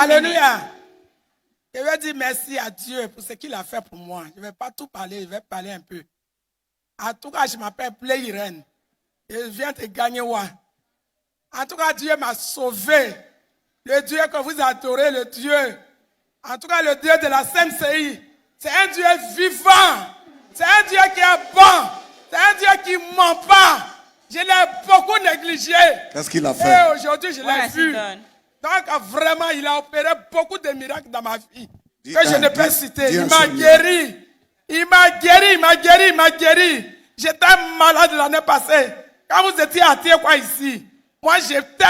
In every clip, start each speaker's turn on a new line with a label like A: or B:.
A: Alléluia. Je vais dire merci à Dieu pour ce qu'il a fait pour moi. Je ne vais pas tout parler, je vais parler un peu. En tout cas, je m'appelle Pleiren. Et je viens de gagner. En tout cas, Dieu m'a sauvé. Le Dieu que vous adorez, le Dieu. En tout cas, le Dieu de la CMCI. C'est un Dieu vivant. C'est un Dieu qui est bon. C'est un Dieu qui ne ment pas. Je l'ai beaucoup négligé.
B: Qu'est-ce qu'il a fait?
A: Et aujourd'hui, je l'ai vu. Donc, vraiment, il a opéré beaucoup de miracles dans ma vie. Que je ne peux pas citer. Il m'a guéri. Il m'a guéri, il m'a guéri, il m'a guéri. J'étais malade l'année passée. Quand vous étiez à Tiekwa ici, moi, j'étais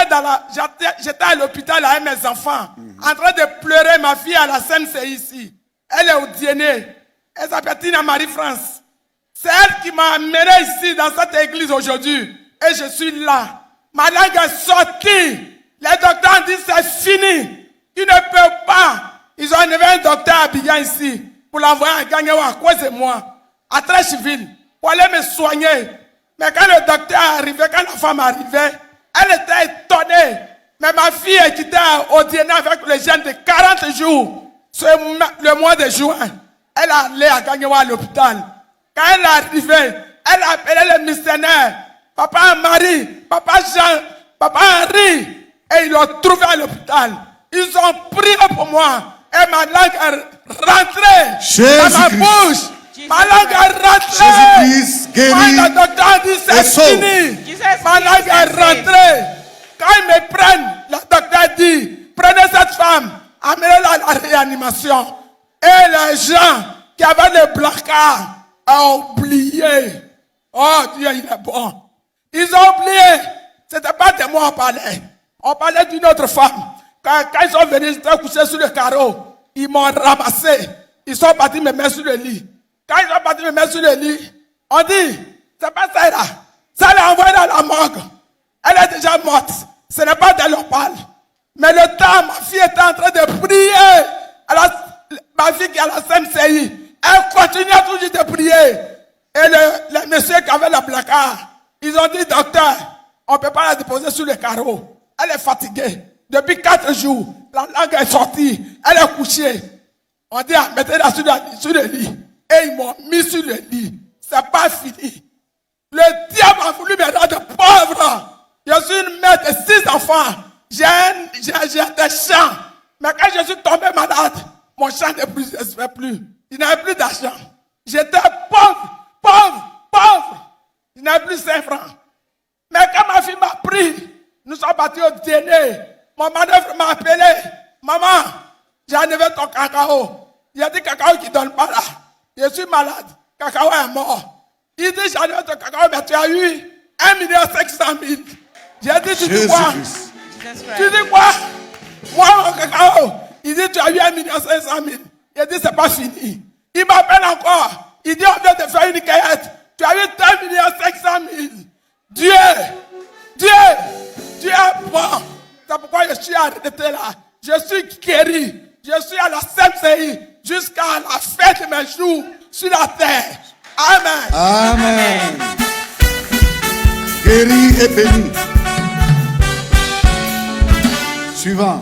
A: à l'hôpital avec mes enfants, en train de pleurer. Ma fille à la CMC ici. Elle est au DNA. Elle s'appelle Tina Marie-France. C'est elle qui m'a amené ici dans cette église aujourd'hui. Et je suis là. Ma langue est sortie. Les docteurs ont dit c'est fini. Ils ne peuvent pas. Ils ont enlevé un docteur à Abidjan ici pour l'envoyer à Gagnewa à cause de moi, à Trècheville, pour aller me soigner. Mais quand le docteur est arrivé, quand la femme est arrivée, elle était étonnée. Mais ma fille qui était au DNA avec les jeunes de 40 jours, le mois de juin, elle est allée à Gagnewa à l'hôpital. Quand elle est arrivée, elle a appelé les missionnaires, Papa Marie, Papa Jean, Papa Henri, et ils l'ont trouvé à l'hôpital. Ils ont prié pour moi. Et ma langue est rentrée dans ma bouche. Ma langue est rentrée.
B: Jésus-Christ guérit.
A: Quand le docteur dit c'est fini, ma langue est rentrée. Quand ils me prennent, le docteur dit, prenez cette femme, amenez-la à la réanimation. Et les gens qui avaient des placards ont oublié. Oh Dieu, il est bon. Ils ont oublié. Ce n'était pas de moi on parlait. On parlait d'une autre femme. Quand ils sont venus, j'étais couché sur le carreau. Ils m'ont ramassé. Ils sont partis me mettre sur le lit. Quand ils sont partis me mettre sur le lit, on dit, c'est pas ça là. Ça l'a envoyé dans la morgue. Elle est déjà morte. Ce n'est pas d'elle on parle. Mais le temps, ma fille était en train de prier. Ma fille qui est à la CMCI, elle continuait toujours de prier. Et les messieurs qui avaient la placard, ils ont dit, docteur, on ne peut pas la déposer sur le carreau. Elle est fatiguée. Depuis 4 jours, la langue est sortie. Elle est couchée. On dit, mettez-la sur le lit. Et ils m'ont mis sur le lit. C'est pas fini. Le diable a voulu me rendre pauvre. Je suis une mère de 6 enfants. J'ai des champs. Mais quand je suis tombé malade, mon champ ne se fait plus. Il n'avait plus d'argent. J'étais pauvre. Il n'avait plus 5 francs. Mais quand ma fille m'a pris, nous sommes partis au dîner. Mon manœuvre m'a appelé. Maman, j'ai enlevé ton cacao. Il a dit cacao qui ne donne pas là. Je suis malade. Cacao est mort. Il dit j'ai enlevé ton cacao, mais tu as eu 1,5 million. J'ai dit tu dis quoi? Tu dis quoi? Moi mon cacao. Il dit tu as eu 1,5 million. Il dit c'est pas fini. Il m'appelle encore. Il dit on vient de faire une cueillette. Tu as eu 1,5 million. Dieu est bon. C'est pourquoi je suis arrêté là. Je suis guéri. Je suis à la CMCI jusqu'à la fin de mes jours sur la terre. Amen.
B: Amen. Guéri et béni. Suivant.